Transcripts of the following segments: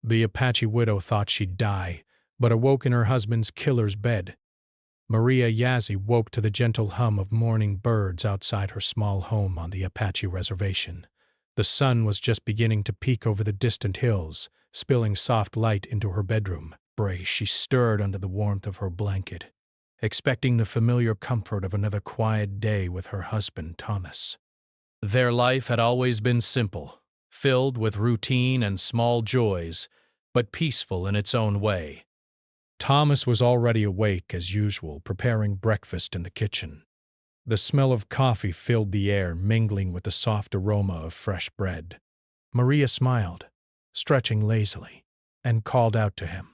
The Apache widow thought she'd die, but awoke in her husband's killer's bed. Maria Yazzie woke to the gentle hum of morning birds outside her small home on the Apache reservation. The sun was just beginning to peek over the distant hills, spilling soft light into her bedroom. She stirred under the warmth of her blanket, expecting the familiar comfort of another quiet day with her husband, Thomas. Their life had always been simple, filled with routine and small joys, but peaceful in its own way. Thomas was already awake as usual, preparing breakfast in the kitchen. The smell of coffee filled the air, mingling with the soft aroma of fresh bread. Maria smiled, stretching lazily, and called out to him.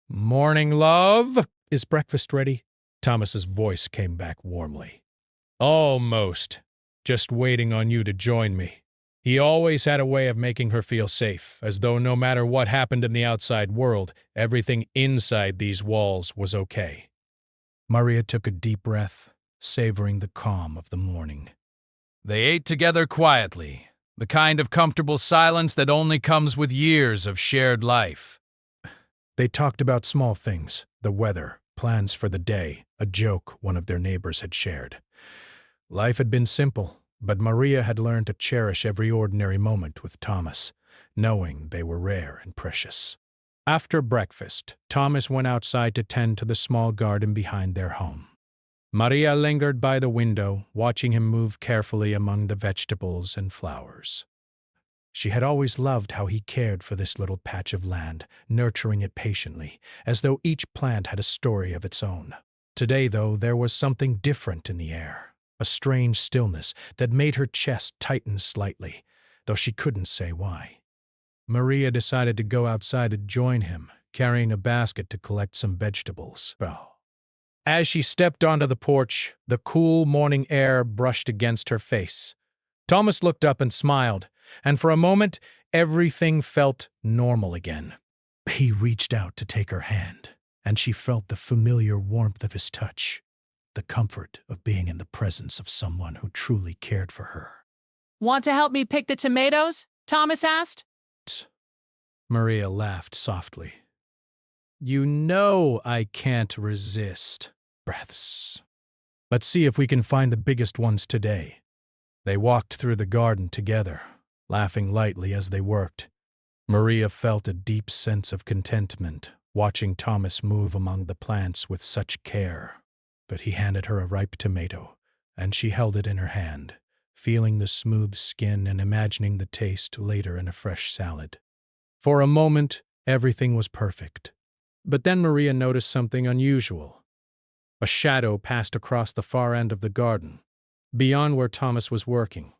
"Morning, love! Is breakfast ready?" Thomas's voice came back warmly. "Almost. Just waiting on you to join me." He always had a way of making her feel safe, as though no matter what happened in the outside world, everything inside these walls was okay. Maria took a deep breath, savoring the calm of the morning. They ate together quietly, the kind of comfortable silence that only comes with years of shared life. They talked about small things, the weather, plans for the day, a joke one of their neighbors had shared. Life had been simple, but Maria had learned to cherish every ordinary moment with Thomas, knowing they were rare and precious. After breakfast, Thomas went outside to tend to the small garden behind their home. Maria lingered by the window, watching him move carefully among the vegetables and flowers. She had always loved how he cared for this little patch of land, nurturing it patiently, as though each plant had a story of its own. Today, though, there was something different in the air. A strange stillness that made her chest tighten slightly, though she couldn't say why. Maria decided to go outside to join him, carrying a basket to collect some vegetables. As she stepped onto the porch, the cool morning air brushed against her face. Thomas looked up and smiled, and for a moment, everything felt normal again. He reached out to take her hand, and she felt the familiar warmth of his touch. The comfort of being in the presence of someone who truly cared for her. "Want to help me pick the tomatoes?" Thomas asked. Maria laughed softly. "You know I can't resist." Breaths. "Let's see if we can find the biggest ones today." They walked through the garden together, laughing lightly as they worked. Maria felt a deep sense of contentment, watching Thomas move among the plants with such care. But he handed her a ripe tomato, and she held it in her hand, feeling the smooth skin and imagining the taste later in a fresh salad. For a moment, everything was perfect. But then Maria noticed something unusual. A shadow passed across the far end of the garden, beyond where Thomas was working.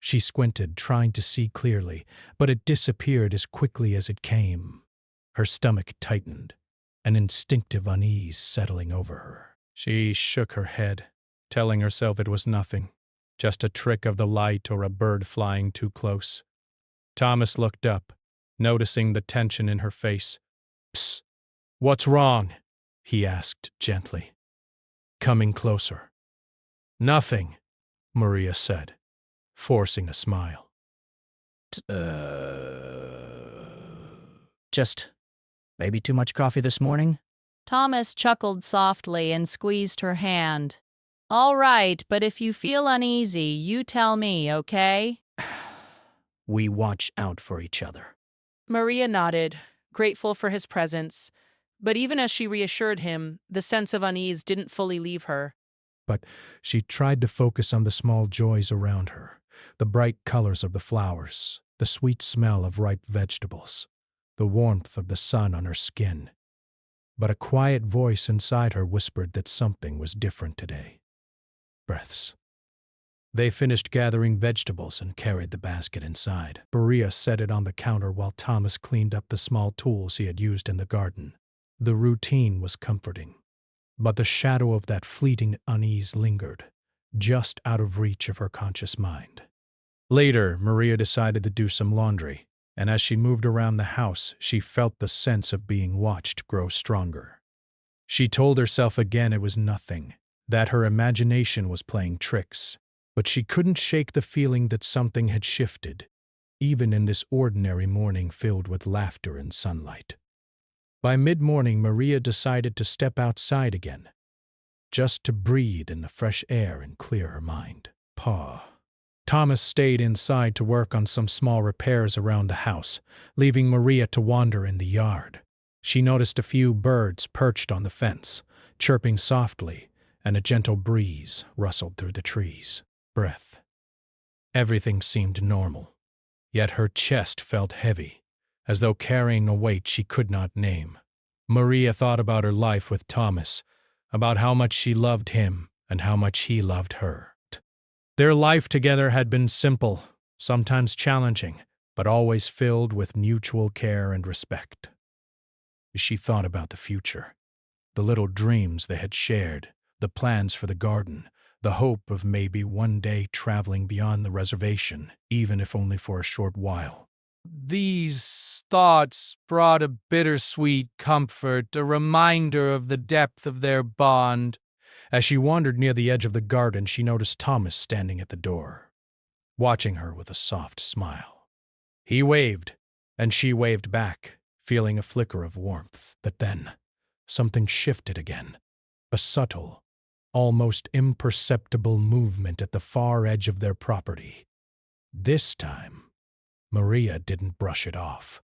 She squinted, trying to see clearly, but it disappeared as quickly as it came. Her stomach tightened, an instinctive unease settling over her. She shook her head, telling herself it was nothing, just a trick of the light or a bird flying too close. Thomas looked up, noticing the tension in her face. "Psst, what's wrong?" he asked gently, coming closer. "Nothing," Maria said, forcing a smile. Just maybe too much coffee this morning?" Thomas chuckled softly and squeezed her hand. "All right, but if you feel uneasy, you tell me, okay?" We watch out for each other. Maria nodded, grateful for his presence, but even as she reassured him, the sense of unease didn't fully leave her. But she tried to focus on the small joys around her, the bright colors of the flowers, the sweet smell of ripe vegetables, the warmth of the sun on her skin. But a quiet voice inside her whispered that something was different today. Breaths. They finished gathering vegetables and carried the basket inside. Maria set it on the counter while Thomas cleaned up the small tools he had used in the garden. The routine was comforting, but the shadow of that fleeting unease lingered, just out of reach of her conscious mind. Later, Maria decided to do some laundry, and as she moved around the house, she felt the sense of being watched grow stronger. She told herself again it was nothing, that her imagination was playing tricks, but she couldn't shake the feeling that something had shifted. even in this ordinary morning filled with laughter and sunlight. By mid-morning, Maria decided to step outside again, just to breathe in the fresh air and clear her mind. Thomas stayed inside to work on some small repairs around the house, leaving Maria to wander in the yard. She noticed a few birds perched on the fence, chirping softly, and a gentle breeze rustled through the trees. Breath. Everything seemed normal, yet her chest felt heavy, as though carrying a weight she could not name. Maria thought about her life with Thomas, about how much she loved him and how much he loved her. Their life together had been simple, sometimes challenging, but always filled with mutual care and respect. She thought about the future, the little dreams they had shared, the plans for the garden, the hope of maybe one day traveling beyond the reservation, even if only for a short while. These thoughts brought a bittersweet comfort, a reminder of the depth of their bond. As she wandered near the edge of the garden, she noticed Thomas standing at the door, watching her with a soft smile. He waved, and she waved back, feeling a flicker of warmth. But then, something shifted again, a subtle, almost imperceptible movement at the far edge of their property. This time, Maria didn't brush it off.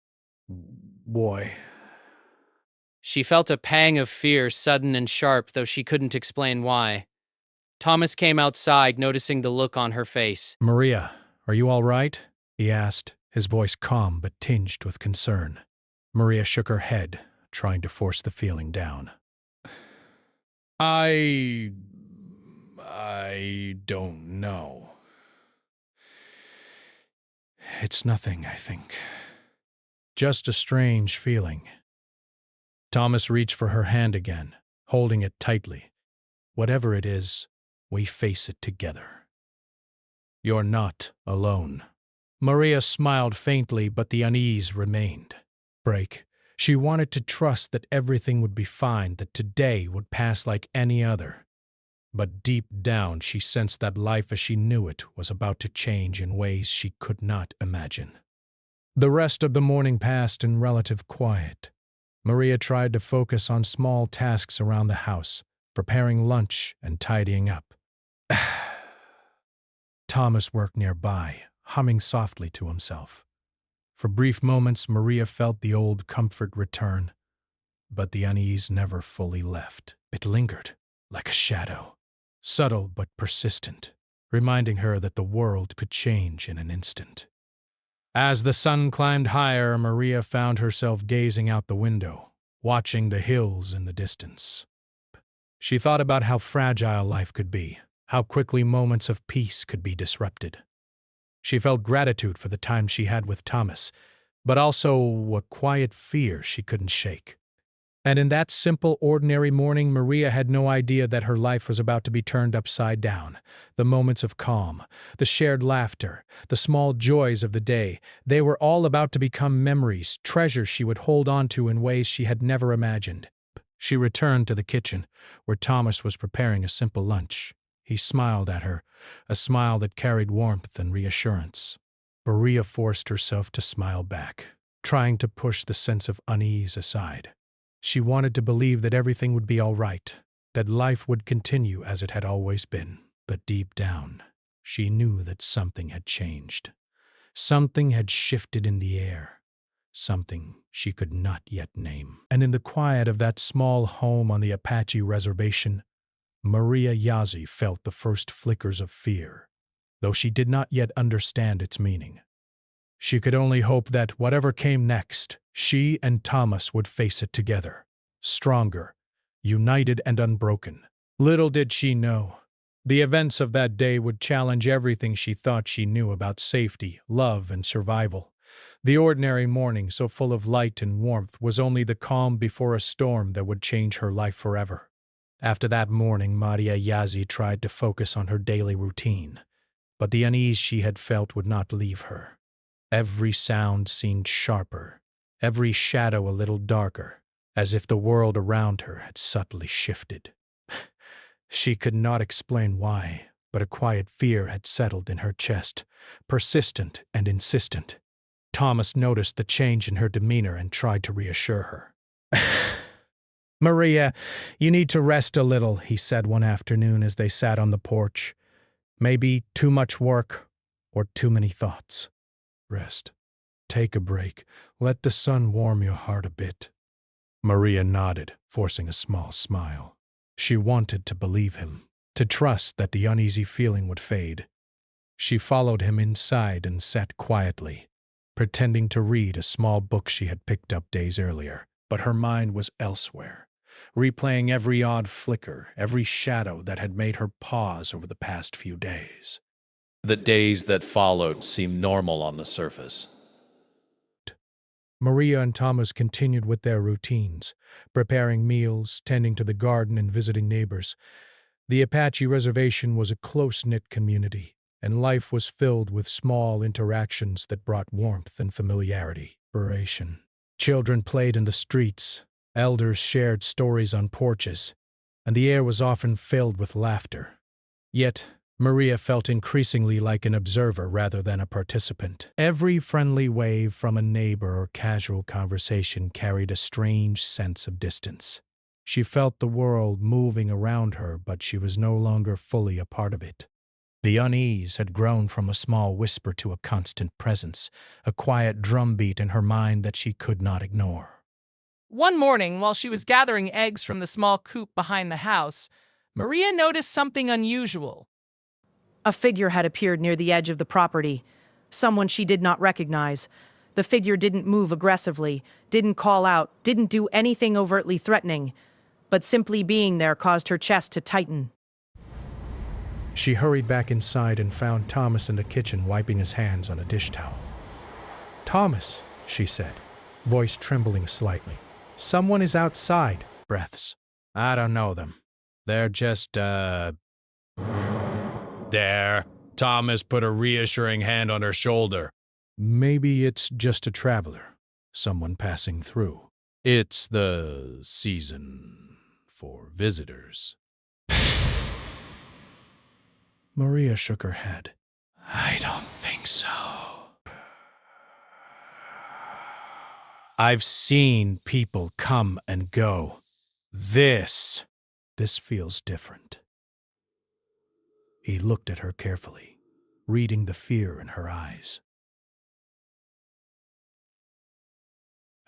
Boy. She felt a pang of fear, sudden and sharp, though she couldn't explain why. Thomas came outside, noticing the look on her face. "Maria, are you all right?" he asked, his voice calm but tinged with concern. Maria shook her head, trying to force the feeling down. I don't know. It's nothing, I think. Just a strange feeling. Thomas reached for her hand again, holding it tightly. Whatever it is, we face it together. You're not alone. Maria smiled faintly, but the unease remained. She wanted to trust that everything would be fine, that today would pass like any other. But deep down, she sensed that life as she knew it was about to change in ways she could not imagine. The rest of the morning passed in relative quiet. Maria tried to focus on small tasks around the house, preparing lunch and tidying up. Thomas worked nearby, humming softly to himself. For brief moments, Maria felt the old comfort return, but the unease never fully left. It lingered, like a shadow, subtle but persistent, reminding her that the world could change in an instant. As the sun climbed higher, Maria found herself gazing out the window, watching the hills in the distance. She thought about how fragile life could be, how quickly moments of peace could be disrupted. She felt gratitude for the time she had with Thomas, but also a quiet fear she couldn't shake. And in that simple, ordinary morning, Maria had no idea that her life was about to be turned upside down. The moments of calm, the shared laughter, the small joys of the day, they were all about to become memories, treasures she would hold on to in ways she had never imagined. She returned to the kitchen, where Thomas was preparing a simple lunch. He smiled at her, a smile that carried warmth and reassurance. Maria forced herself to smile back, trying to push the sense of unease aside. She wanted to believe that everything would be all right, that life would continue as it had always been. But deep down, she knew that something had changed. Something had shifted in the air, something she could not yet name. And in the quiet of that small home on the Apache reservation, Maria Yazzie felt the first flickers of fear, though she did not yet understand its meaning. She could only hope that, whatever came next, she and Thomas would face it together, stronger, united and unbroken. Little did she know, the events of that day would challenge everything she thought she knew about safety, love, and survival. The ordinary morning, so full of light and warmth, was only the calm before a storm that would change her life forever. After that morning, Maria Yazzie tried to focus on her daily routine, but the unease she had felt would not leave her. Every sound seemed sharper, every shadow a little darker, as if the world around her had subtly shifted. She could not explain why, but a quiet fear had settled in her chest, persistent and insistent. Thomas noticed the change in her demeanor and tried to reassure her. "Maria, you need to rest a little," he said one afternoon as they sat on the porch. "Maybe too much work or too many thoughts. Rest. Take a break. Let the sun warm your heart a bit." Maria nodded, forcing a small smile. She wanted to believe him, to trust that the uneasy feeling would fade. She followed him inside and sat quietly, pretending to read a small book she had picked up days earlier, but her mind was elsewhere, replaying every odd flicker, every shadow that had made her pause over the past few days. The days that followed seemed normal on the surface. Maria and Thomas continued with their routines, preparing meals, tending to the garden, and visiting neighbors. The Apache reservation was a close-knit community, and life was filled with small interactions that brought warmth and familiarity. Children played in the streets, elders shared stories on porches, and the air was often filled with laughter. Yet, Maria felt increasingly like an observer rather than a participant. Every friendly wave from a neighbor or casual conversation carried a strange sense of distance. She felt the world moving around her, but she was no longer fully a part of it. The unease had grown from a small whisper to a constant presence, a quiet drumbeat in her mind that she could not ignore. One morning, while she was gathering eggs from the small coop behind the house, Maria noticed something unusual. A figure had appeared near the edge of the property, someone she did not recognize. The figure didn't move aggressively, didn't call out, didn't do anything overtly threatening, but simply being there caused her chest to tighten. She hurried back inside and found Thomas in the kitchen wiping his hands on a dish towel. "Thomas," she said, voice trembling slightly. "Someone is outside." Breaths. "I don't know them. They're just, There, Thomas put a reassuring hand on her shoulder. Maybe it's just a traveler, someone passing through. It's the season for visitors. Maria shook her head. I don't think so. I've seen people come and go. This feels different. He looked at her carefully, reading the fear in her eyes.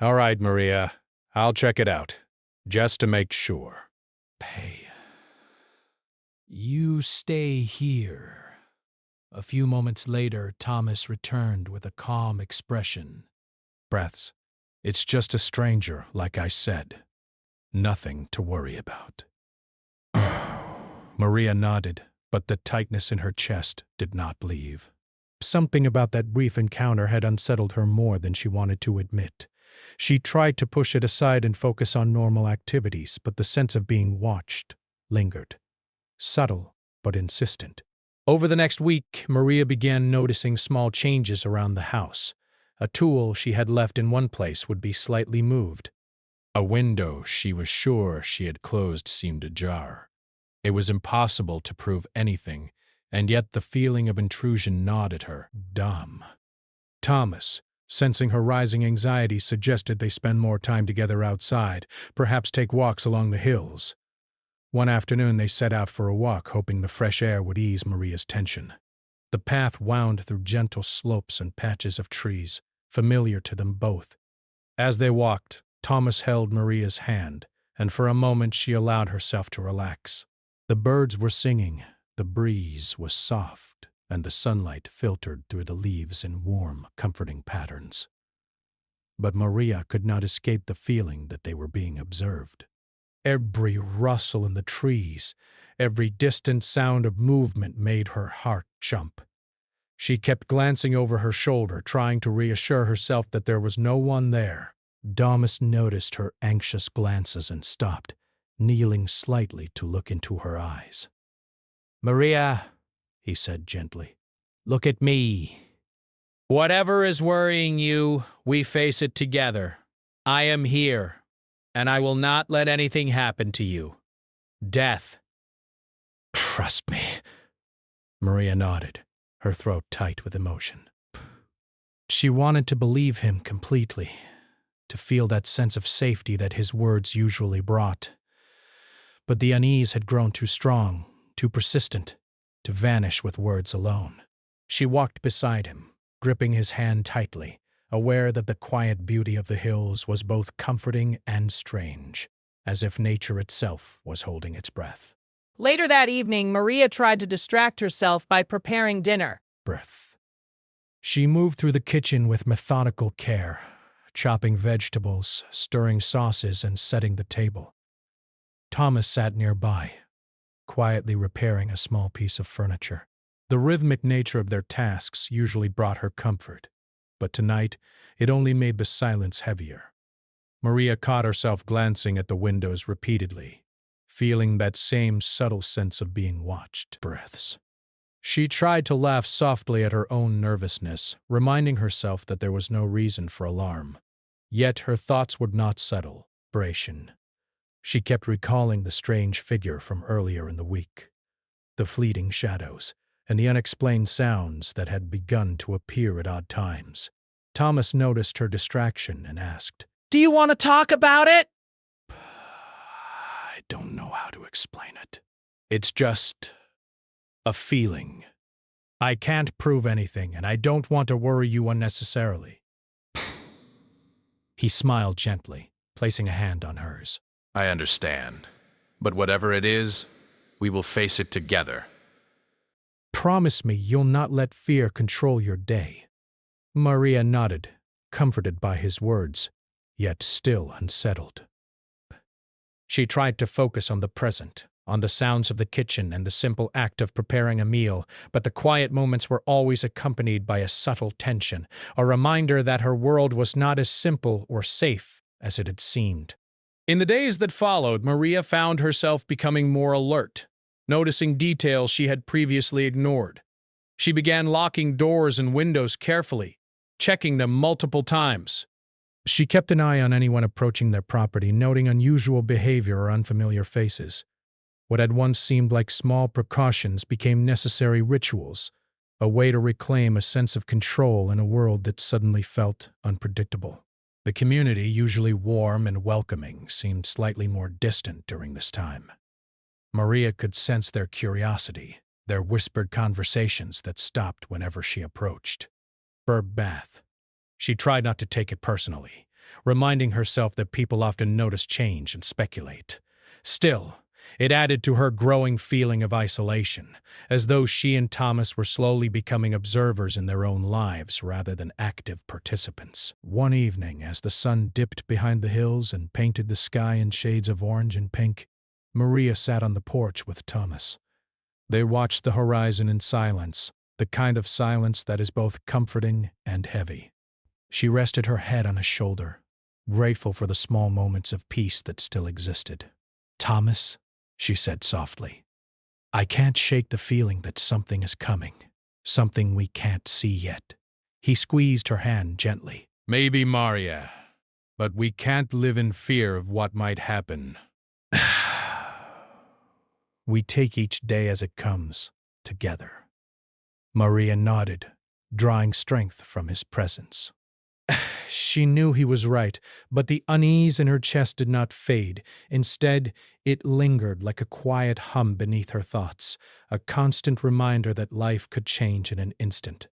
All right, Maria, I'll check it out, just to make sure. Pay. You stay here. A few moments later, Thomas returned with a calm expression. Breaths. It's just a stranger, like I said. Nothing to worry about. Maria nodded, but the tightness in her chest did not leave. Something about that brief encounter had unsettled her more than she wanted to admit. She tried to push it aside and focus on normal activities, but the sense of being watched lingered. Subtle, but insistent. Over the next week, Maria began noticing small changes around the house. A tool she had left in one place would be slightly moved. A window she was sure she had closed seemed ajar. It was impossible to prove anything, and yet the feeling of intrusion gnawed at her. Dumb. Thomas, sensing her rising anxiety, suggested they spend more time together outside, perhaps take walks along the hills. One afternoon they set out for a walk, hoping the fresh air would ease Maria's tension. The path wound through gentle slopes and patches of trees, familiar to them both. As they walked, Thomas held Maria's hand, and for a moment she allowed herself to relax. The birds were singing, the breeze was soft, and the sunlight filtered through the leaves in warm, comforting patterns. But Maria could not escape the feeling that they were being observed. Every rustle in the trees, every distant sound of movement made her heart jump. She kept glancing over her shoulder, trying to reassure herself that there was no one there. Thomas noticed her anxious glances and stopped, kneeling slightly to look into her eyes. "Maria," he said gently, "look at me. Whatever is worrying you, we face it together. I am here, and I will not let anything happen to you. Death. Trust me." Maria nodded, her throat tight with emotion. She wanted to believe him completely, to feel that sense of safety that his words usually brought. But the unease had grown too strong, too persistent, to vanish with words alone. She walked beside him, gripping his hand tightly, aware that the quiet beauty of the hills was both comforting and strange, as if nature itself was holding its breath. Later that evening, Maria tried to distract herself by preparing dinner. Breath. She moved through the kitchen with methodical care, chopping vegetables, stirring sauces, and setting the table. Thomas sat nearby, quietly repairing a small piece of furniture. The rhythmic nature of their tasks usually brought her comfort, but tonight it only made the silence heavier. Maria caught herself glancing at the windows repeatedly, feeling that same subtle sense of being watched. Breaths. She tried to laugh softly at her own nervousness, reminding herself that there was no reason for alarm. Yet her thoughts would not settle. Bration. She kept recalling the strange figure from earlier in the week, the fleeting shadows, and the unexplained sounds that had begun to appear at odd times. Thomas noticed her distraction and asked, Do you want to talk about it? I don't know how to explain it. It's just a feeling. I can't prove anything, and I don't want to worry you unnecessarily. He smiled gently, placing a hand on hers. I understand. But whatever it is, we will face it together. Promise me you'll not let fear control your day. Maria nodded, comforted by his words, yet still unsettled. She tried to focus on the present, on the sounds of the kitchen and the simple act of preparing a meal, but the quiet moments were always accompanied by a subtle tension, a reminder that her world was not as simple or safe as it had seemed. In the days that followed, Maria found herself becoming more alert, noticing details she had previously ignored. She began locking doors and windows carefully, checking them multiple times. She kept an eye on anyone approaching their property, noting unusual behavior or unfamiliar faces. What had once seemed like small precautions became necessary rituals, a way to reclaim a sense of control in a world that suddenly felt unpredictable. The community, usually warm and welcoming, seemed slightly more distant during this time. Maria could sense their curiosity, their whispered conversations that stopped whenever she approached. Herb bath. She tried not to take it personally, reminding herself that people often notice change and speculate. Still, it added to her growing feeling of isolation, as though she and Thomas were slowly becoming observers in their own lives rather than active participants. One evening, as the sun dipped behind the hills and painted the sky in shades of orange and pink, Maria sat on the porch with Thomas. They watched the horizon in silence, the kind of silence that is both comforting and heavy. She rested her head on his shoulder, grateful for the small moments of peace that still existed. Thomas, she said softly, I can't shake the feeling that something is coming, something we can't see yet. He squeezed her hand gently. Maybe, Maria, but we can't live in fear of what might happen. We take each day as it comes, together. Maria nodded, drawing strength from his presence. She knew he was right, but the unease in her chest did not fade. Instead, it lingered like a quiet hum beneath her thoughts, a constant reminder that life could change in an instant.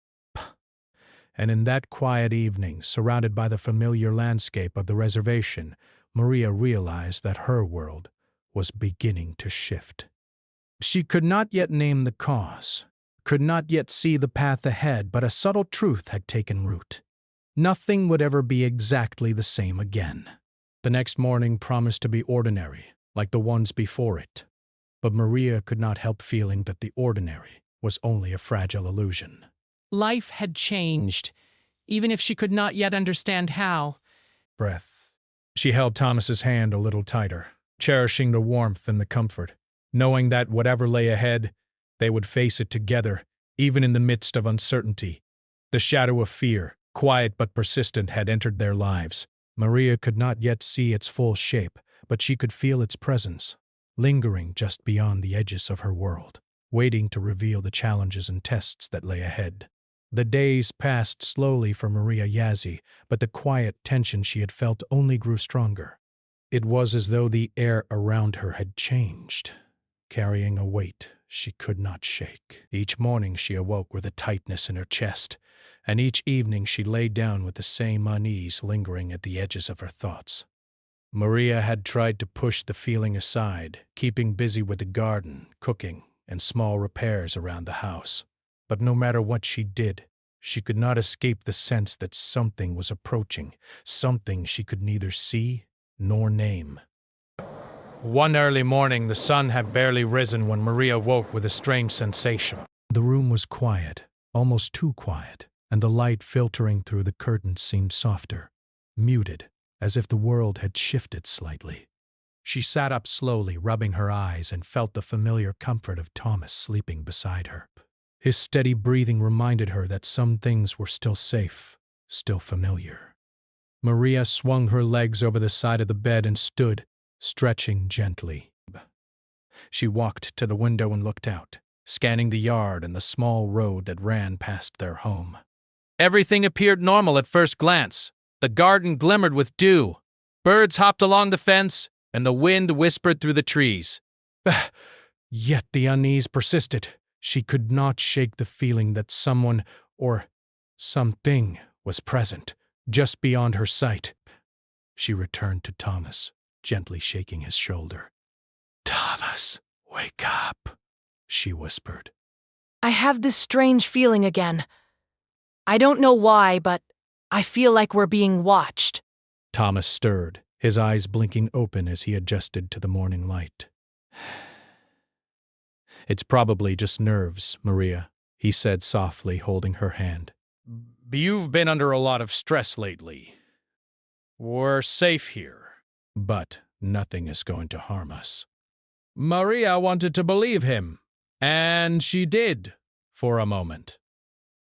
And in that quiet evening, surrounded by the familiar landscape of the reservation, Maria realized that her world was beginning to shift. She could not yet name the cause, could not yet see the path ahead, but a subtle truth had taken root. Nothing would ever be exactly the same again. The next morning promised to be ordinary, like the ones before it. But Maria could not help feeling that the ordinary was only a fragile illusion. Life had changed, even if she could not yet understand how. Breath. She held Thomas's hand a little tighter, cherishing the warmth and the comfort, knowing that whatever lay ahead, they would face it together, even in the midst of uncertainty. The shadow of fear, quiet but persistent, had entered their lives. Maria could not yet see its full shape, but she could feel its presence, lingering just beyond the edges of her world. waiting to reveal the challenges and tests that lay ahead. The days passed slowly for Maria Yazzie, but the quiet tension she had felt only grew stronger. It was as though the air around her had changed, carrying a weight she could not shake. Each morning she awoke with a tightness in her chest, and each evening she lay down with the same unease lingering at the edges of her thoughts. Maria had tried to push the feeling aside, keeping busy with the garden, cooking, and small repairs around the house. But no matter what she did, she could not escape the sense that something was approaching, something she could neither see nor name. One early morning, the sun had barely risen when Maria woke with a strange sensation. The room was quiet, almost too quiet, and the light filtering through the curtains seemed softer, muted, as if the world had shifted slightly. She sat up slowly, rubbing her eyes, and felt the familiar comfort of Thomas sleeping beside her. His steady breathing reminded her that some things were still safe, still familiar. Maria swung her legs over the side of the bed and stood, stretching gently. She walked to the window and looked out, scanning the yard and the small road that ran past their home. Everything appeared normal at first glance. The garden glimmered with dew. Birds hopped along the fence, and the wind whispered through the trees. Yet the unease persisted. She could not shake the feeling that someone or something was present, just beyond her sight. She returned to Thomas, gently shaking his shoulder. "Thomas, wake up," she whispered. I have this strange feeling again. I don't know why, but I feel like we're being watched. Thomas stirred, his eyes blinking open as he adjusted to the morning light. "It's probably just nerves, Maria," he said softly, holding her hand. "You've been under a lot of stress lately. We're safe here, but nothing is going to harm us." Maria wanted to believe him, and she did, for a moment.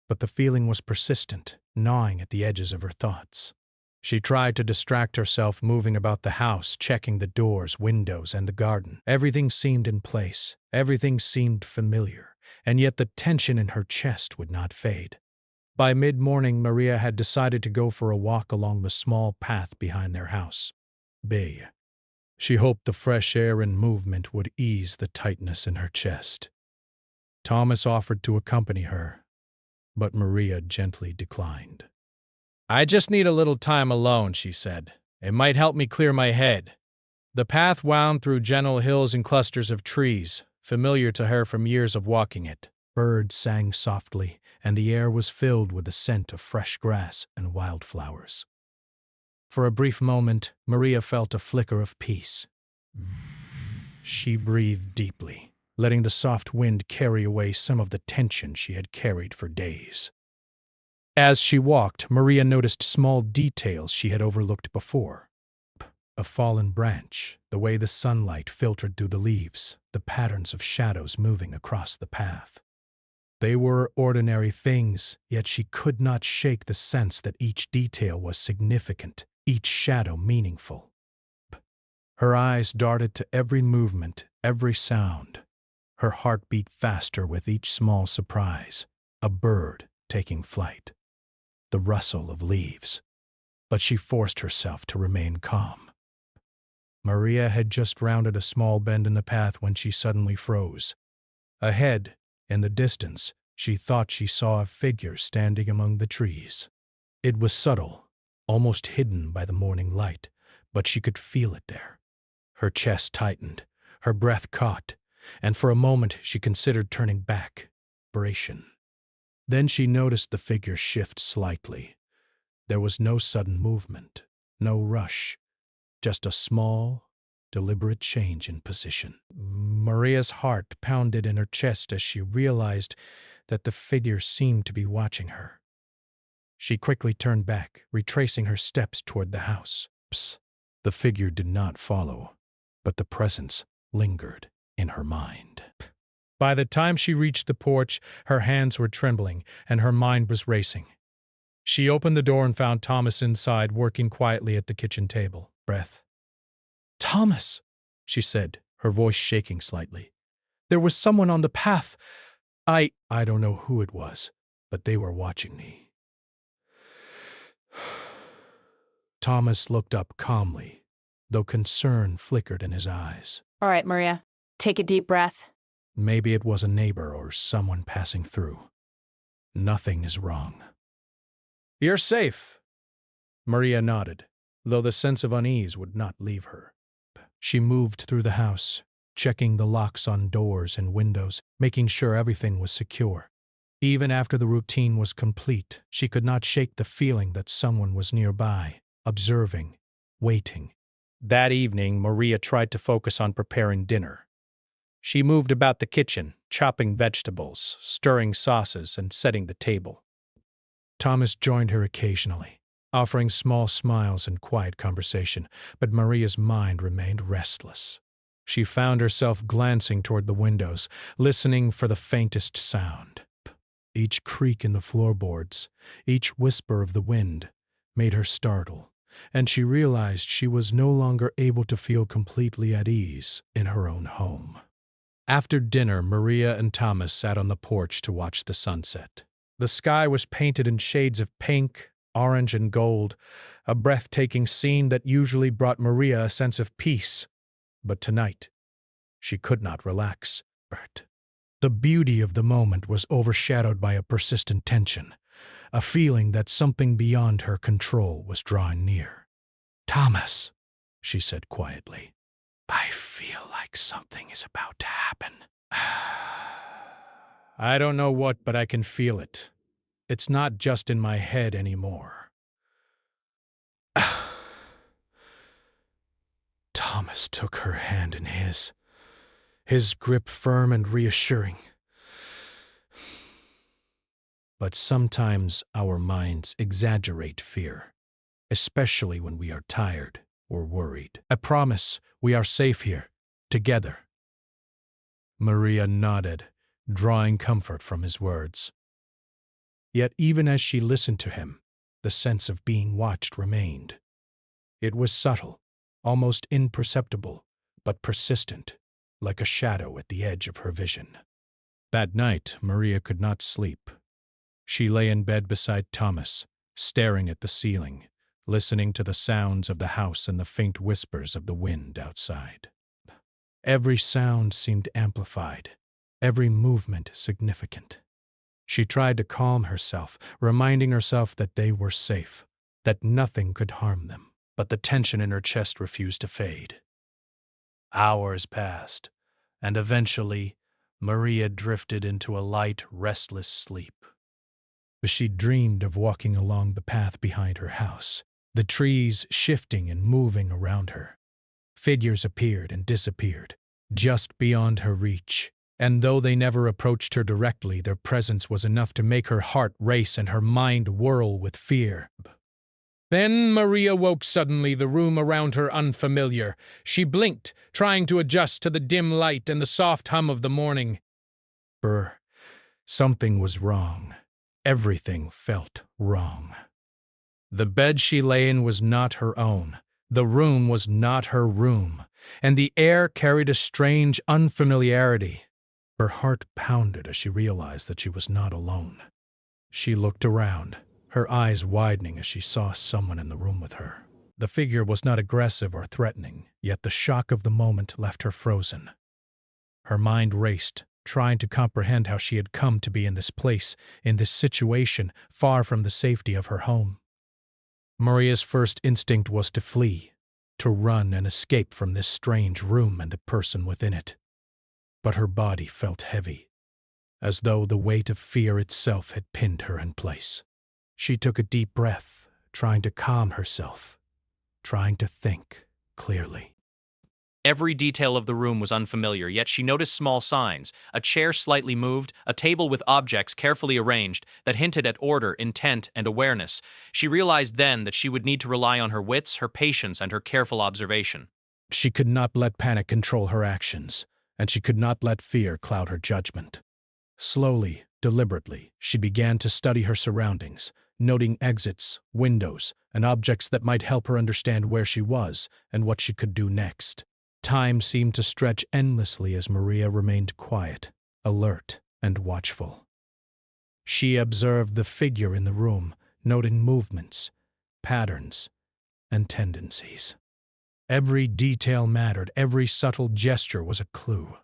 But the feeling was persistent, gnawing at the edges of her thoughts. She tried to distract herself, moving about the house, checking the doors, windows, and the garden. Everything seemed in place. Everything seemed familiar, and yet the tension in her chest would not fade. By mid-morning, Maria had decided to go for a walk along the small path behind their house. She hoped the fresh air and movement would ease the tightness in her chest. Thomas offered to accompany her, but Maria gently declined. "I just need a little time alone," she said. "It might help me clear my head." The path wound through gentle hills and clusters of trees, familiar to her from years of walking it. Birds sang softly, and the air was filled with the scent of fresh grass and wildflowers. For a brief moment, Maria felt a flicker of peace. She breathed deeply, letting the soft wind carry away some of the tension she had carried for days. As she walked, Maria noticed small details she had overlooked before. A fallen branch, the way the sunlight filtered through the leaves, the patterns of shadows moving across the path. They were ordinary things, yet she could not shake the sense that each detail was significant, each shadow meaningful. Her eyes darted to every movement, every sound. Her heart beat faster with each small surprise. A bird taking flight. The rustle of leaves. But she forced herself to remain calm. Maria had just rounded a small bend in the path when she suddenly froze. Ahead, in the distance, she thought she saw a figure standing among the trees. It was subtle, almost hidden by the morning light, but she could feel it there. Her chest tightened, her breath caught, and for a moment she considered turning back. Desperation. Then she noticed the figure shift slightly. There was no sudden movement, no rush, just a small, deliberate change in position. Maria's heart pounded in her chest as she realized that the figure seemed to be watching her. She quickly turned back, retracing her steps toward the house. The figure did not follow, but the presence lingered in her mind. By the time she reached the porch, her hands were trembling and her mind was racing. She opened the door and found Thomas inside, working quietly at the kitchen table. Breath. "Thomas," she said, her voice shaking slightly. There was someone on the path. I don't know who it was, but they were watching me. Thomas looked up calmly, though concern flickered in his eyes. All right, Maria, take a deep breath. Maybe it was a neighbor or someone passing through. Nothing is wrong. You're safe. Maria nodded, though the sense of unease would not leave her. She moved through the house, checking the locks on doors and windows, making sure everything was secure. Even after the routine was complete, she could not shake the feeling that someone was nearby, observing, waiting. That evening, Maria tried to focus on preparing dinner. She moved about the kitchen, chopping vegetables, stirring sauces, and setting the table. Thomas joined her occasionally, offering small smiles and quiet conversation, but Maria's mind remained restless. She found herself glancing toward the windows, listening for the faintest sound. Each creak in the floorboards, each whisper of the wind, made her startle, and she realized she was no longer able to feel completely at ease in her own home. After dinner, Maria and Thomas sat on the porch to watch the sunset. The sky was painted in shades of pink, orange, and gold, a breathtaking scene that usually brought Maria a sense of peace. But tonight, she could not relax. The beauty of the moment was overshadowed by a persistent tension, a feeling that something beyond her control was drawing near. Thomas, she said quietly, I feel like something is about to happen. I don't know what, but I can feel it. It's not just in my head anymore. Thomas took her hand in his grip firm and reassuring. But sometimes our minds exaggerate fear, especially when we are tired or worried. I promise we are safe here, together. Maria nodded, drawing comfort from his words. Yet even as she listened to him, the sense of being watched remained. It was subtle, almost imperceptible, but persistent, like a shadow at the edge of her vision. That night, Maria could not sleep. She lay in bed beside Thomas, staring at the ceiling, listening to the sounds of the house and the faint whispers of the wind outside. Every sound seemed amplified, every movement significant. She tried to calm herself, reminding herself that they were safe, that nothing could harm them, but the tension in her chest refused to fade. Hours passed, and eventually, Maria drifted into a light, restless sleep. She dreamed of walking along the path behind her house, the trees shifting and moving around her. Figures appeared and disappeared, just beyond her reach, and though they never approached her directly, their presence was enough to make her heart race and her mind whirl with fear. Then Maria woke suddenly, the room around her unfamiliar. She blinked, trying to adjust to the dim light and the soft hum of the morning. Something was wrong. Everything felt wrong. The bed she lay in was not her own. The room was not her room, and the air carried a strange unfamiliarity. Her heart pounded as she realized that she was not alone. She looked around, her eyes widening as she saw someone in the room with her. The figure was not aggressive or threatening, yet the shock of the moment left her frozen. Her mind raced, trying to comprehend how she had come to be in this place, in this situation, far from the safety of her home. Maria's first instinct was to flee, to run and escape from this strange room and the person within it. But her body felt heavy, as though the weight of fear itself had pinned her in place. She took a deep breath, trying to calm herself, trying to think clearly. Every detail of the room was unfamiliar, yet she noticed small signs: a chair slightly moved, a table with objects carefully arranged that hinted at order, intent, and awareness. She realized then that she would need to rely on her wits, her patience, and her careful observation. She could not let panic control her actions, and she could not let fear cloud her judgment. Slowly, deliberately, she began to study her surroundings, noting exits, windows, and objects that might help her understand where she was and what she could do next. Time seemed to stretch endlessly as Maria remained quiet, alert, and watchful. She observed the figure in the room, noting movements, patterns, and tendencies. Every detail mattered, every subtle gesture was a clue.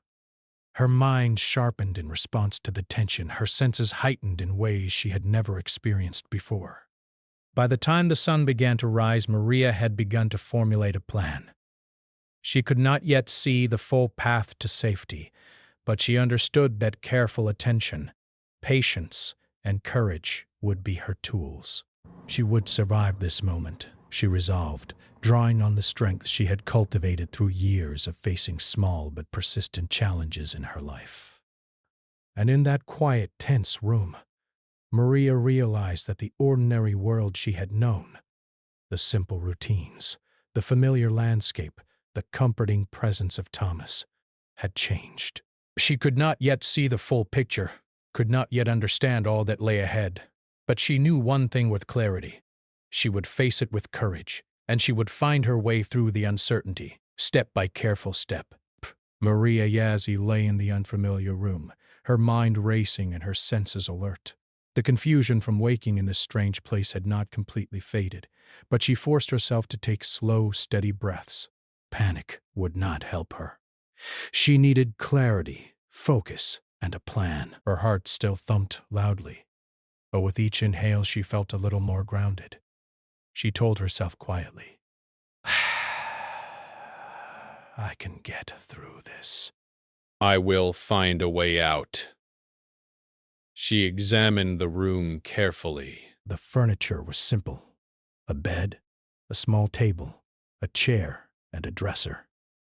Her mind sharpened in response to the tension, her senses heightened in ways she had never experienced before. By the time the sun began to rise, Maria had begun to formulate a plan. She could not yet see the full path to safety, but she understood that careful attention, patience, and courage would be her tools. She would survive this moment, she resolved, drawing on the strength she had cultivated through years of facing small but persistent challenges in her life. And in that quiet, tense room, Maria realized that the ordinary world she had known, the simple routines, the familiar landscape, the comforting presence of Thomas, had changed. She could not yet see the full picture, could not yet understand all that lay ahead, but she knew one thing with clarity. She would face it with courage, and she would find her way through the uncertainty, step by careful step. Maria Yazzie lay in the unfamiliar room, her mind racing and her senses alert. The confusion from waking in this strange place had not completely faded, but she forced herself to take slow, steady breaths. Panic would not help her. She needed clarity, focus, and a plan. Her heart still thumped loudly, but with each inhale she felt a little more grounded. She told herself quietly, "I can get through this. I will find a way out." She examined the room carefully. The furniture was simple. A bed, a small table, a chair, and a dresser.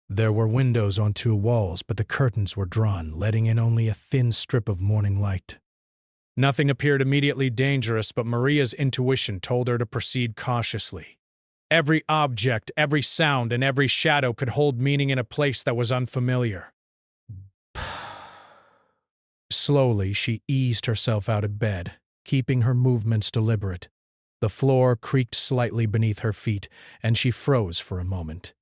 There were windows on two walls, but the curtains were drawn, letting in only a thin strip of morning light. Nothing appeared immediately dangerous, but Maria's intuition told her to proceed cautiously. Every object, every sound, and every shadow could hold meaning in a place that was unfamiliar. Slowly, she eased herself out of bed, keeping her movements deliberate. The floor creaked slightly beneath her feet, and she froze for a moment,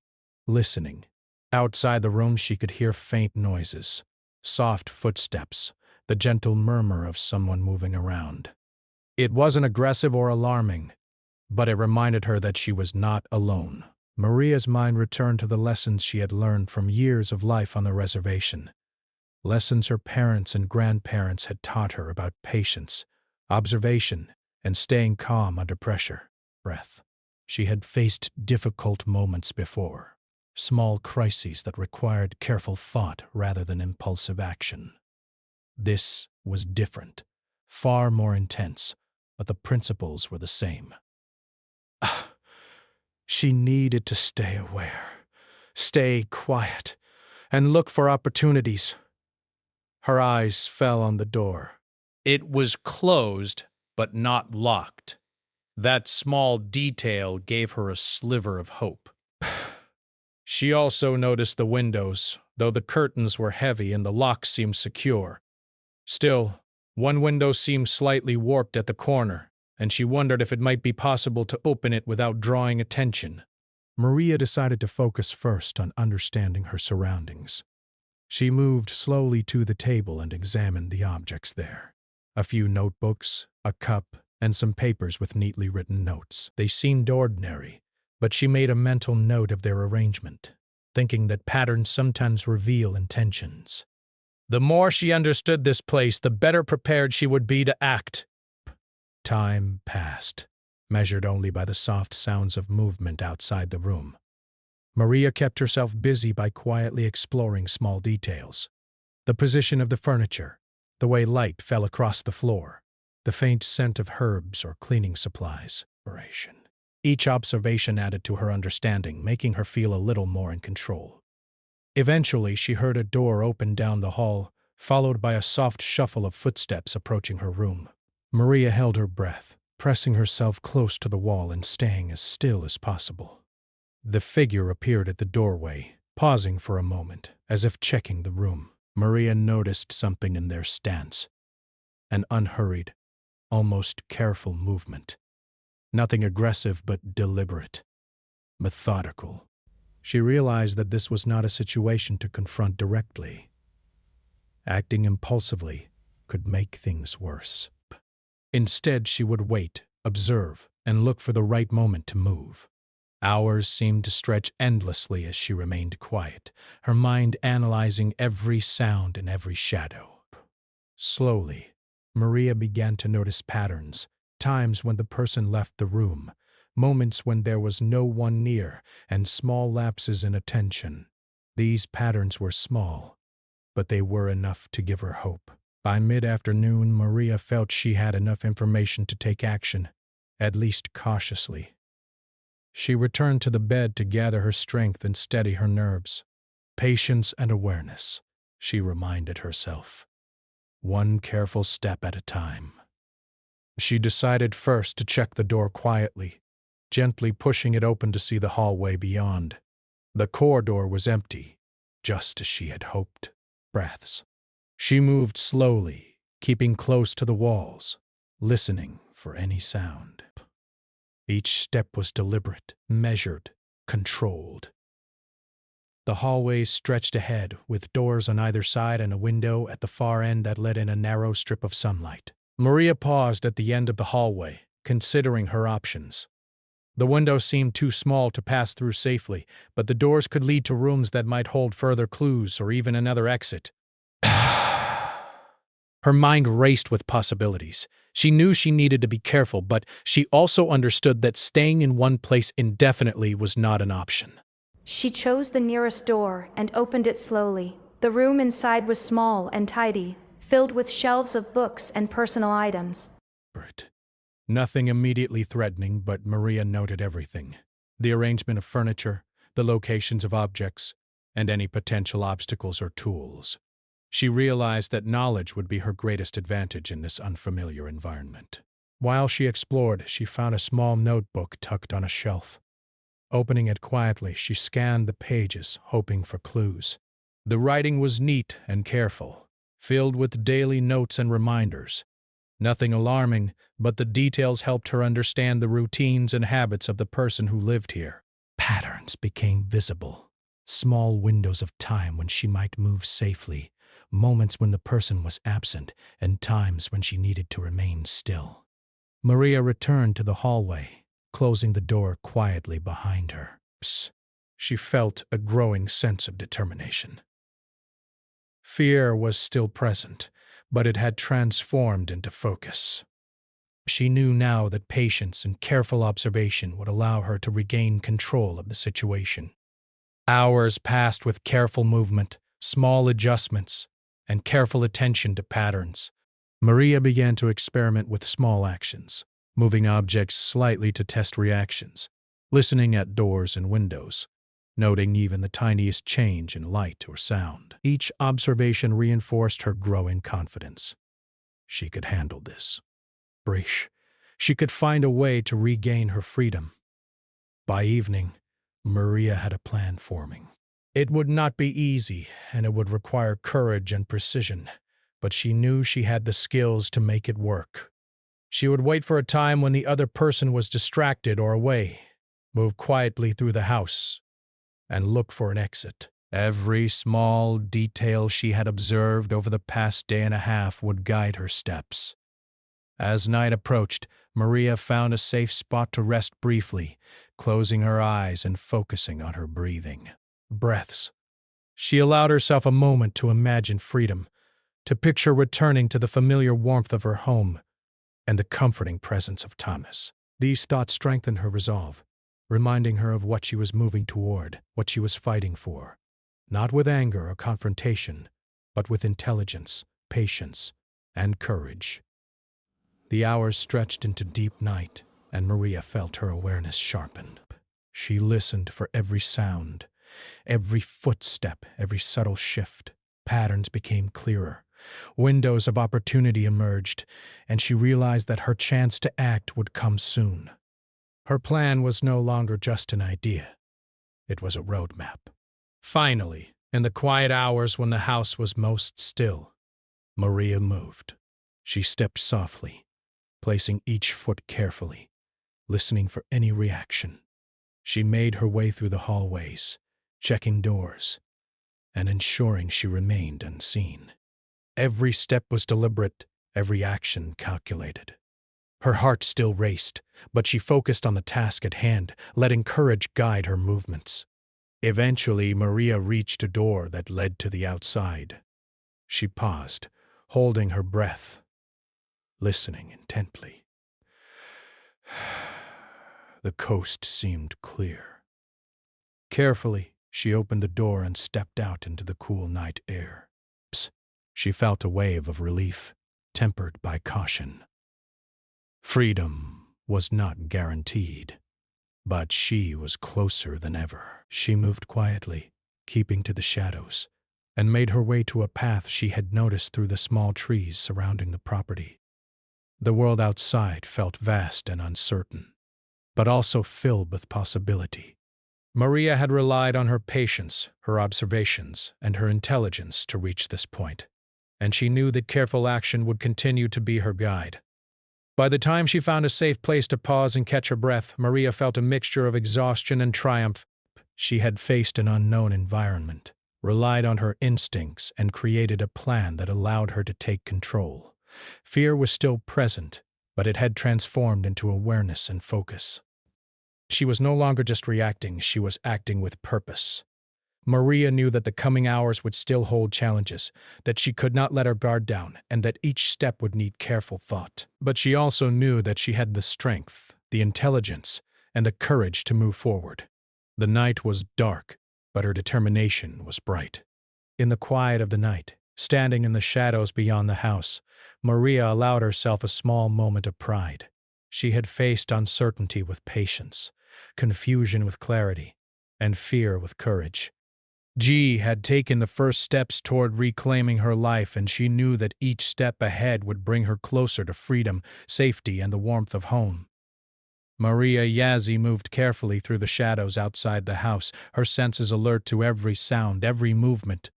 listening. Outside the room, she could hear faint noises, soft footsteps, the gentle murmur of someone moving around. It wasn't aggressive or alarming, but it reminded her that she was not alone. Maria's mind returned to the lessons she had learned from years of life on the reservation. Lessons her parents and grandparents had taught her about patience, observation, and staying calm under pressure. Breath. She had faced difficult moments before, small crises that required careful thought rather than impulsive action. This was different, far more intense, but the principles were the same. She needed to stay aware, stay quiet, and look for opportunities. Her eyes fell on the door. It was closed, but not locked. That small detail gave her a sliver of hope. She also noticed the windows, though the curtains were heavy and the lock seemed secure. Still, one window seemed slightly warped at the corner, and she wondered if it might be possible to open it without drawing attention. Maria decided to focus first on understanding her surroundings. She moved slowly to the table and examined the objects there. A few notebooks, a cup, and some papers with neatly written notes. They seemed ordinary, but she made a mental note of their arrangement, thinking that patterns sometimes reveal intentions. The more she understood this place, the better prepared she would be to act. Time passed, measured only by the soft sounds of movement outside the room. Maria kept herself busy by quietly exploring small details. The position of the furniture, the way light fell across the floor, the faint scent of herbs or cleaning supplies. Each observation added to her understanding, making her feel a little more in control. Eventually, she heard a door open down the hall, followed by a soft shuffle of footsteps approaching her room. Maria held her breath, pressing herself close to the wall and staying as still as possible. The figure appeared at the doorway, pausing for a moment, as if checking the room. Maria noticed something in their stance, an unhurried, almost careful movement. Nothing aggressive but deliberate, methodical. She realized that this was not a situation to confront directly. Acting impulsively could make things worse. Instead, she would wait, observe, and look for the right moment to move. Hours seemed to stretch endlessly as she remained quiet, her mind analyzing every sound and every shadow. Slowly, Maria began to notice patterns, times when the person left the room, moments when there was no one near, and small lapses in attention. These patterns were small, but they were enough to give her hope. By mid-afternoon, Maria felt she had enough information to take action, at least cautiously. She returned to the bed to gather her strength and steady her nerves. Patience and awareness, she reminded herself. One careful step at a time. She decided first to check the door quietly, gently pushing it open to see the hallway beyond. The corridor was empty, just as she had hoped. Breaths. She moved slowly, keeping close to the walls, listening for any sound. Each step was deliberate, measured, controlled. The hallway stretched ahead, with doors on either side and a window at the far end that let in a narrow strip of sunlight. Maria paused at the end of the hallway, considering her options. The window seemed too small to pass through safely, but the doors could lead to rooms that might hold further clues or even another exit. Her mind raced with possibilities. She knew she needed to be careful, but she also understood that staying in one place indefinitely was not an option. She chose the nearest door and opened it slowly. The room inside was small and tidy, filled with shelves of books and personal items. Nothing immediately threatening, but Maria noted everything. The arrangement of furniture, the locations of objects, and any potential obstacles or tools. She realized that knowledge would be her greatest advantage in this unfamiliar environment. While she explored, she found a small notebook tucked on a shelf. Opening it quietly, she scanned the pages, hoping for clues. The writing was neat and careful, filled with daily notes and reminders. Nothing alarming, but the details helped her understand the routines and habits of the person who lived here. Patterns became visible. Small windows of time when she might move safely, moments when the person was absent, and times when she needed to remain still. Maria returned to the hallway, closing the door quietly behind her. She felt a growing sense of determination. Fear was still present, but it had transformed into focus. She knew now that patience and careful observation would allow her to regain control of the situation. Hours passed with careful movement, small adjustments, and careful attention to patterns. Maria began to experiment with small actions, moving objects slightly to test reactions, listening at doors and windows, noting even the tiniest change in light or sound. Each observation reinforced her growing confidence. She could handle this. She could find a way to regain her freedom. By evening, Maria had a plan forming. It would not be easy, and it would require courage and precision, but she knew she had the skills to make it work. She would wait for a time when the other person was distracted or away, move quietly through the house, and look for an exit. Every small detail she had observed over the past day and a half would guide her steps. As night approached, Maria found a safe spot to rest briefly, closing her eyes and focusing on her breathing. Breaths. She allowed herself a moment to imagine freedom, to picture returning to the familiar warmth of her home and the comforting presence of Thomas. These thoughts strengthened her resolve, reminding her of what she was moving toward, what she was fighting for. Not with anger or confrontation, but with intelligence, patience, and courage. The hours stretched into deep night, and Maria felt her awareness sharpened. She listened for every sound, every footstep, every subtle shift. Patterns became clearer. Windows of opportunity emerged, and she realized that her chance to act would come soon. Her plan was no longer just an idea. It was a roadmap. Finally, in the quiet hours when the house was most still, Maria moved. She stepped softly, placing each foot carefully, listening for any reaction. She made her way through the hallways, checking doors, and ensuring she remained unseen. Every step was deliberate, every action calculated. Her heart still raced, but she focused on the task at hand, letting courage guide her movements. Eventually, Maria reached a door that led to the outside. She paused, holding her breath, listening intently. The coast seemed clear. Carefully, she opened the door and stepped out into the cool night air. She felt a wave of relief, tempered by caution. Freedom was not guaranteed, but she was closer than ever. She moved quietly, keeping to the shadows, and made her way to a path she had noticed through the small trees surrounding the property. The world outside felt vast and uncertain, but also filled with possibility. Maria had relied on her patience, her observations, and her intelligence to reach this point, and she knew that careful action would continue to be her guide. By the time she found a safe place to pause and catch her breath, Maria felt a mixture of exhaustion and triumph. She had faced an unknown environment, relied on her instincts, and created a plan that allowed her to take control. Fear was still present, but it had transformed into awareness and focus. She was no longer just reacting, she was acting with purpose. Maria knew that the coming hours would still hold challenges, that she could not let her guard down, and that each step would need careful thought. But she also knew that she had the strength, the intelligence, and the courage to move forward. The night was dark, but her determination was bright. In the quiet of the night, standing in the shadows beyond the house, Maria allowed herself a small moment of pride. She had faced uncertainty with patience, confusion with clarity, and fear with courage. G had taken the first steps toward reclaiming her life, and she knew that each step ahead would bring her closer to freedom, safety, and the warmth of home. Maria Yazzie moved carefully through the shadows outside the house, her senses alert to every sound, every movement.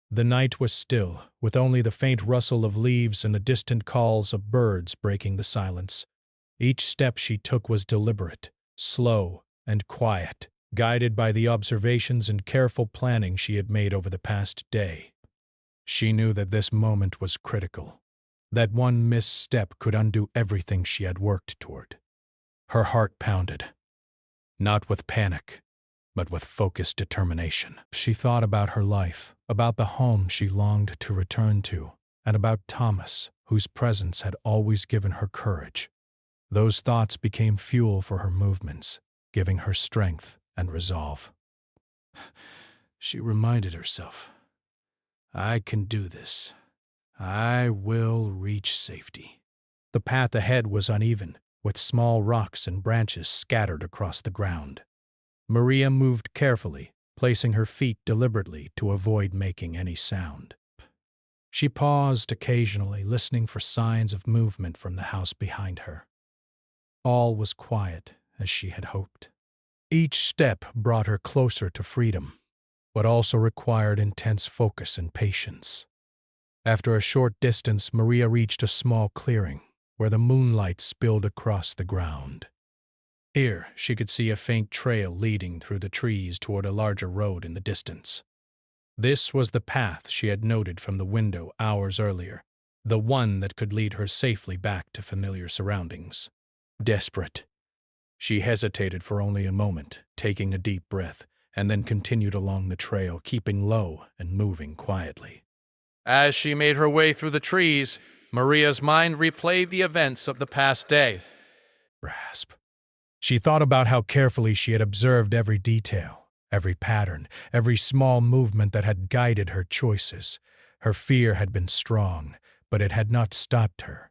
The night was still, with only the faint rustle of leaves and the distant calls of birds breaking the silence. Each step she took was deliberate, slow, and quiet, guided by the observations and careful planning she had made over the past day. She knew that this moment was critical, that one misstep could undo everything she had worked toward. Her heart pounded, not with panic, but with focused determination. She thought about her life, about the home she longed to return to, and about Thomas, whose presence had always given her courage. Those thoughts became fuel for her movements, giving her strength and resolve. She reminded herself, "I can do this. I will reach safety." The path ahead was uneven, with small rocks and branches scattered across the ground. Maria moved carefully, placing her feet deliberately to avoid making any sound. She paused occasionally, listening for signs of movement from the house behind her. All was quiet, as she had hoped. Each step brought her closer to freedom, but also required intense focus and patience. After a short distance, Maria reached a small clearing, where the moonlight spilled across the ground. Here, she could see a faint trail leading through the trees toward a larger road in the distance. This was the path she had noted from the window hours earlier, the one that could lead her safely back to familiar surroundings. Desperate, she hesitated for only a moment, taking a deep breath, and then continued along the trail, keeping low and moving quietly. As she made her way through the trees, Maria's mind replayed the events of the past day. Rasp. She thought about how carefully she had observed every detail, every pattern, every small movement that had guided her choices. Her fear had been strong, but it had not stopped her.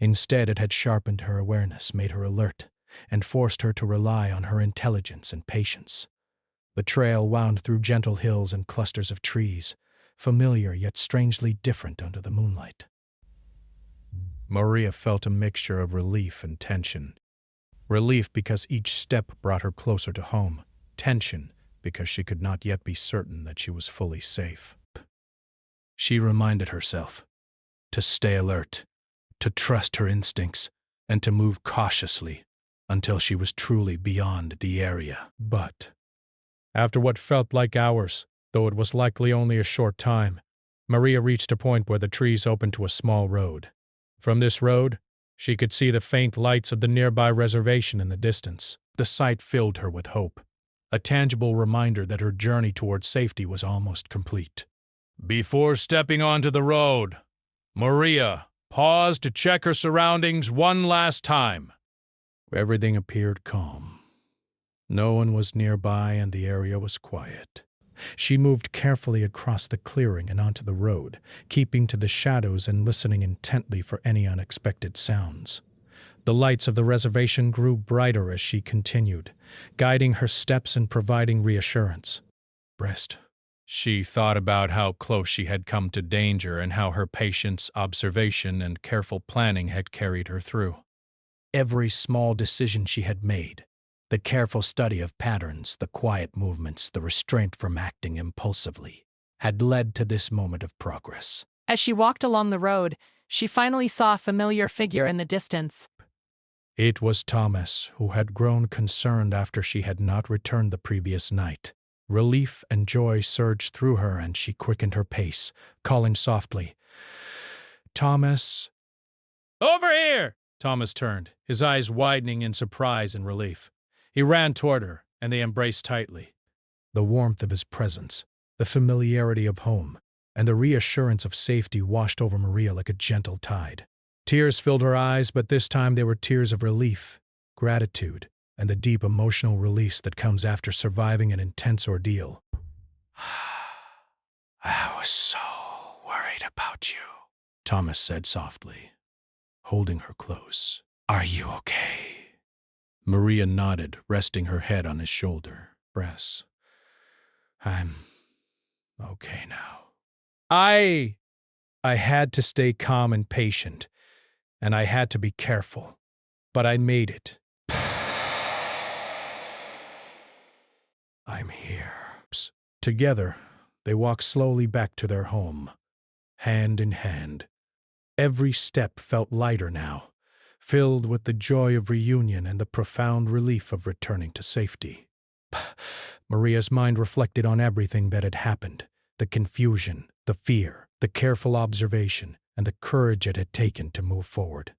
Instead, it had sharpened her awareness, made her alert, and forced her to rely on her intelligence and patience. The trail wound through gentle hills and clusters of trees, familiar yet strangely different under the moonlight. Maria felt a mixture of relief and tension. Relief because each step brought her closer to home. Tension because she could not yet be certain that she was fully safe. She reminded herself to stay alert, to trust her instincts, and to move cautiously until she was truly beyond the area. But After what felt like hours, though it was likely only a short time, Maria reached a point where the trees opened to a small road. From this road, she could see the faint lights of the nearby reservation in the distance. The sight filled her with hope, a tangible reminder that her journey towards safety was almost complete. Before stepping onto the road, Maria paused to check her surroundings one last time. Everything appeared calm. No one was nearby and the area was quiet. She moved carefully across the clearing and onto the road, keeping to the shadows and listening intently for any unexpected sounds. The lights of the reservation grew brighter as she continued, guiding her steps and providing reassurance. Rest. She thought about how close she had come to danger and how her patience, observation, and careful planning had carried her through. Every small decision she had made, the careful study of patterns, the quiet movements, the restraint from acting impulsively, had led to this moment of progress. As she walked along the road, she finally saw a familiar figure in the distance. It was Thomas, who had grown concerned after she had not returned the previous night. Relief and joy surged through her, and she quickened her pace, calling softly, "Thomas!" "Over here!" Thomas turned, his eyes widening in surprise and relief. He ran toward her, and they embraced tightly. The warmth of his presence, the familiarity of home, and the reassurance of safety washed over Maria like a gentle tide. Tears filled her eyes, but this time they were tears of relief, gratitude, and the deep emotional release that comes after surviving an intense ordeal. "I was so worried about you," Thomas said softly, holding her close. "Are you okay?" Maria nodded, resting her head on his shoulder. "Bress, I'm okay now. I had to stay calm and patient, and I had to be careful, but I made it. I'm here." Together, they walked slowly back to their home, hand in hand. Every step felt lighter now, filled with the joy of reunion and the profound relief of returning to safety. Maria's mind reflected on everything that had happened, the confusion, the fear, the careful observation, and the courage it had taken to move forward.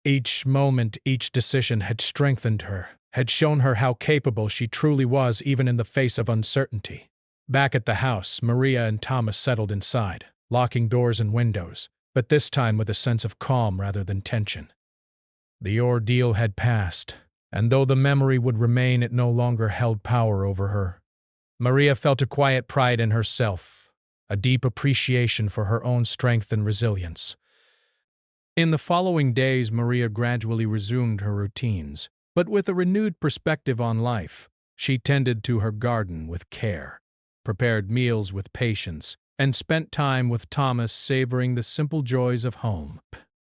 Each moment, each decision had strengthened her, had shown her how capable she truly was even in the face of uncertainty. Back at the house, Maria and Thomas settled inside, locking doors and windows, but this time with a sense of calm rather than tension. The ordeal had passed, and though the memory would remain, it no longer held power over her. Maria felt a quiet pride in herself, a deep appreciation for her own strength and resilience. In the following days, Maria gradually resumed her routines, but with a renewed perspective on life. She tended to her garden with care, prepared meals with patience, and spent time with Thomas savoring the simple joys of home.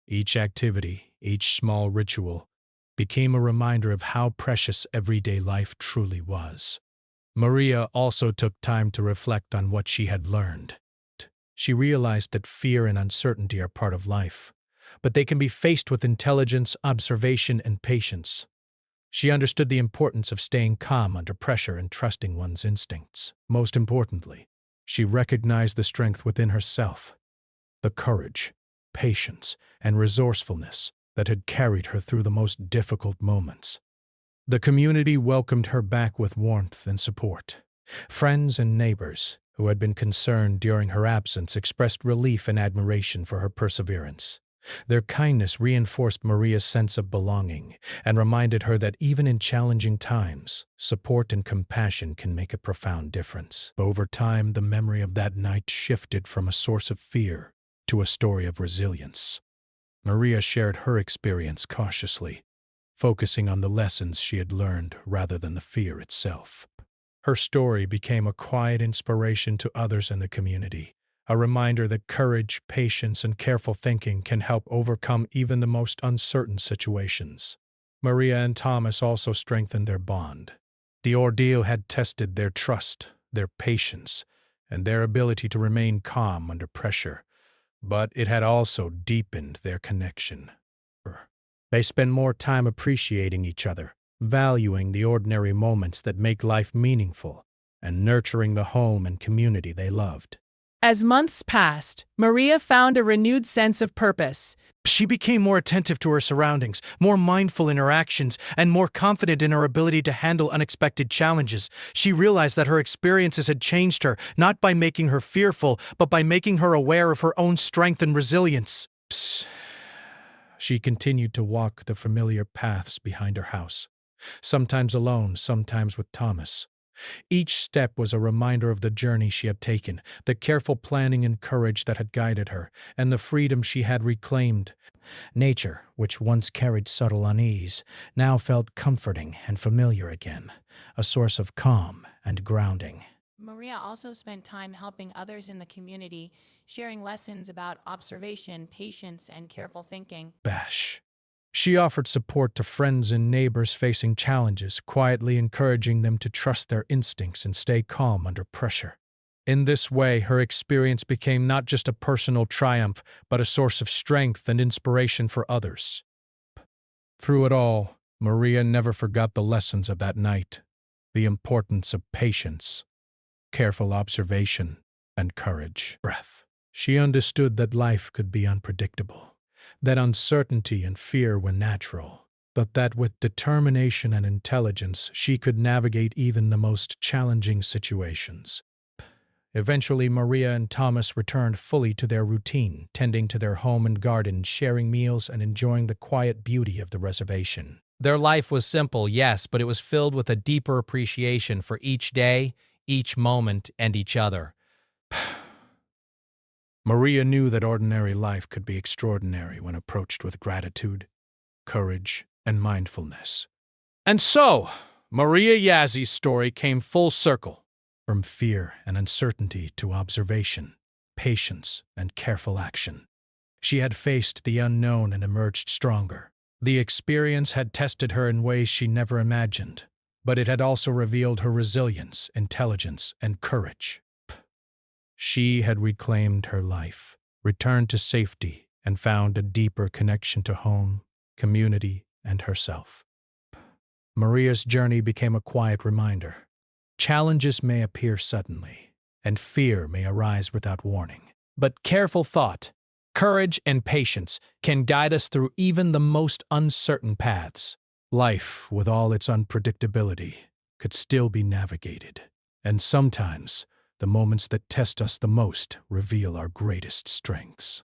Each activity, each small ritual, became a reminder of how precious everyday life truly was. Maria also took time to reflect on what she had learned. She realized that fear and uncertainty are part of life, but they can be faced with intelligence, observation, and patience. She understood the importance of staying calm under pressure and trusting one's instincts. Most importantly, she recognized the strength within herself, the courage, patience, and resourcefulness that had carried her through the most difficult moments. The community welcomed her back with warmth and support. Friends and neighbors who had been concerned during her absence expressed relief and admiration for her perseverance. Their kindness reinforced Maria's sense of belonging and reminded her that even in challenging times, support and compassion can make a profound difference. Over time, the memory of that night shifted from a source of fear to a story of resilience. Maria shared her experience cautiously, focusing on the lessons she had learned rather than the fear itself. Her story became a quiet inspiration to others in the community, a reminder that courage, patience, and careful thinking can help overcome even the most uncertain situations. Maria and Thomas also strengthened their bond. The ordeal had tested their trust, their patience, and their ability to remain calm under pressure, but it had also deepened their connection. They spent more time appreciating each other, valuing the ordinary moments that make life meaningful, and nurturing the home and community they loved. As months passed, Maria found a renewed sense of purpose. She became more attentive to her surroundings, more mindful in her actions, and more confident in her ability to handle unexpected challenges. She realized that her experiences had changed her, not by making her fearful, but by making her aware of her own strength and resilience. She continued to walk the familiar paths behind her house, sometimes alone, sometimes with Thomas. Each step was a reminder of the journey she had taken, the careful planning and courage that had guided her, and the freedom she had reclaimed. Nature, which once carried subtle unease, now felt comforting and familiar again, a source of calm and grounding. Maria also spent time helping others in the community, sharing lessons about observation, patience, and careful thinking. Bash. She offered support to friends and neighbors facing challenges, quietly encouraging them to trust their instincts and stay calm under pressure. In this way, her experience became not just a personal triumph, but a source of strength and inspiration for others. Through it all, Maria never forgot the lessons of that night, the importance of patience, careful observation, and courage. Breath. She understood that life could be unpredictable, that uncertainty and fear were natural, but that with determination and intelligence she could navigate even the most challenging situations. Eventually, Maria and Thomas returned fully to their routine, tending to their home and garden, sharing meals, and enjoying the quiet beauty of the reservation. Their life was simple, yes, but it was filled with a deeper appreciation for each day, each moment, and each other. Maria knew that ordinary life could be extraordinary when approached with gratitude, courage, and mindfulness. And so, Maria Yazzy's story came full circle. From fear and uncertainty to observation, patience, and careful action. She had faced the unknown and emerged stronger. The experience had tested her in ways she never imagined, but it had also revealed her resilience, intelligence, and courage. She had reclaimed her life, returned to safety, and found a deeper connection to home, community, and herself. Maria's journey became a quiet reminder. Challenges may appear suddenly, and fear may arise without warning. But careful thought, courage, and patience can guide us through even the most uncertain paths. Life, with all its unpredictability, could still be navigated. And sometimes, the moments that test us the most reveal our greatest strengths.